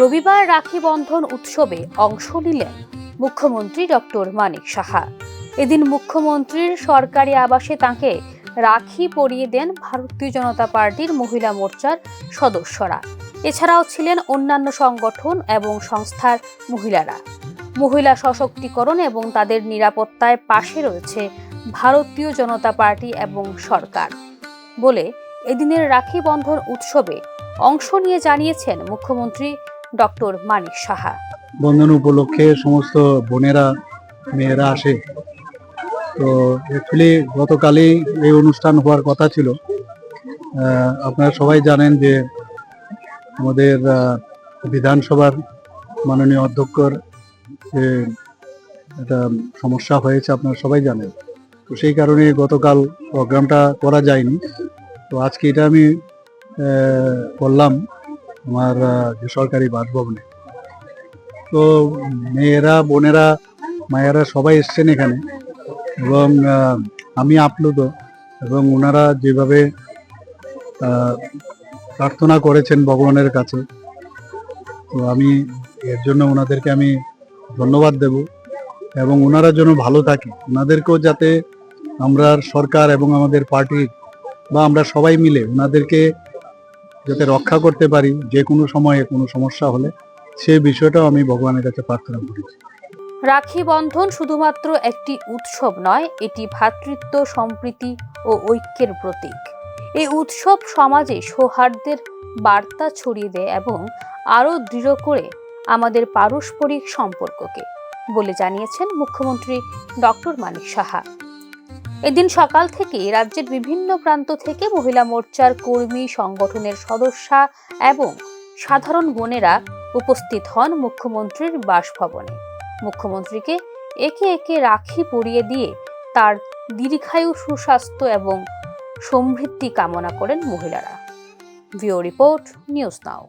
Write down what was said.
রবিবার রাখি বন্ধন উৎসবে অংশ নিলেন মুখ্যমন্ত্রী ডক্টর মানিক সাহা। এদিন মুখ্যমন্ত্রীর সরকারি আবাসে তাঁকে রাখি পরিয়ে দেন ভারতীয় জনতা পার্টির মহিলা মোর্চার সদস্যরা। এছাড়াও ছিলেন অন্যান্য সংগঠন এবং সংস্থার মহিলারা। মহিলা সশক্তিকরণ এবং তাদের নিরাপত্তায় পাশে রয়েছে ভারতীয় জনতা পার্টি এবং সরকার বলে এদিনের রাখি বন্ধন উৎসবে অংশ নিয়ে জানিয়েছেন মুখ্যমন্ত্রী ডক্টর মানিক সাহা। বন্ধন উপলক্ষে সমস্ত বোনেরা মেয়েরা আসে। তো অ্যাকচুয়ালি গতকালই এই অনুষ্ঠান হওয়ার কথা ছিল। আপনারা সবাই জানেন যে আমাদের বিধানসভার মাননীয় অধ্যক্ষর যে একটা সমস্যা হয়েছে আপনারা সবাই জানেন। তো সেই কারণে গতকাল প্রোগ্রামটা করা যায়নি। তো আজকে এটা আমি করলাম আমার যে সরকারি বাসভবনে। তো মেয়েরা বোনেরা মায়েরা সবাই এসছেন এখানে এবং আমি আপ্লুত এবং ওনারা যেভাবে প্রার্থনা করেছেন ভগবানের কাছে, তো আমি এর জন্য ওনাদেরকে আমি ধন্যবাদ দেব এবং ওনারা যেন ভালো থাকে, ওনাদেরকেও যাতে আমরা সরকার এবং আমাদের পার্টি বা আমরা সবাই মিলে ওনাদেরকে যাতে রক্ষা করতে পারি যে কোনো সময়ে কোনো সমস্যা হলে, সেই বিষয়টাও আমি ভগবানের কাছে প্রার্থনা করেছি। রাখি বন্ধন শুধুমাত্র একটি উৎসব নয়, এটি ভ্রাতৃত্ব, সম্প্রীতি ও ঐক্যের প্রতীক। এই উৎসব সমাজে সৌহার্দ্যের বার্তা ছড়িয়ে দেয় এবং আরও দৃঢ় করে আমাদের পারস্পরিক সম্পর্ককে বলে জানিয়েছেন মুখ্যমন্ত্রী ডক্টর মানিক সাহা। এদিন সকাল থেকে রাজ্যের বিভিন্ন প্রান্ত থেকে মহিলা মোর্চার কর্মী, সংগঠনের সদস্যা এবং সাধারণ বোনেরা উপস্থিত হন মুখ্যমন্ত্রীর বাসভবনে। মুখ্যমন্ত্রীকে একে একে রাখি পরিয়ে দিয়ে তার দীর্ঘায়ু, সুস্বাস্থ্য এবং সমৃদ্ধি কামনা করেন মহিলারা। ভিও রিপোর্ট, নিউজ নাও।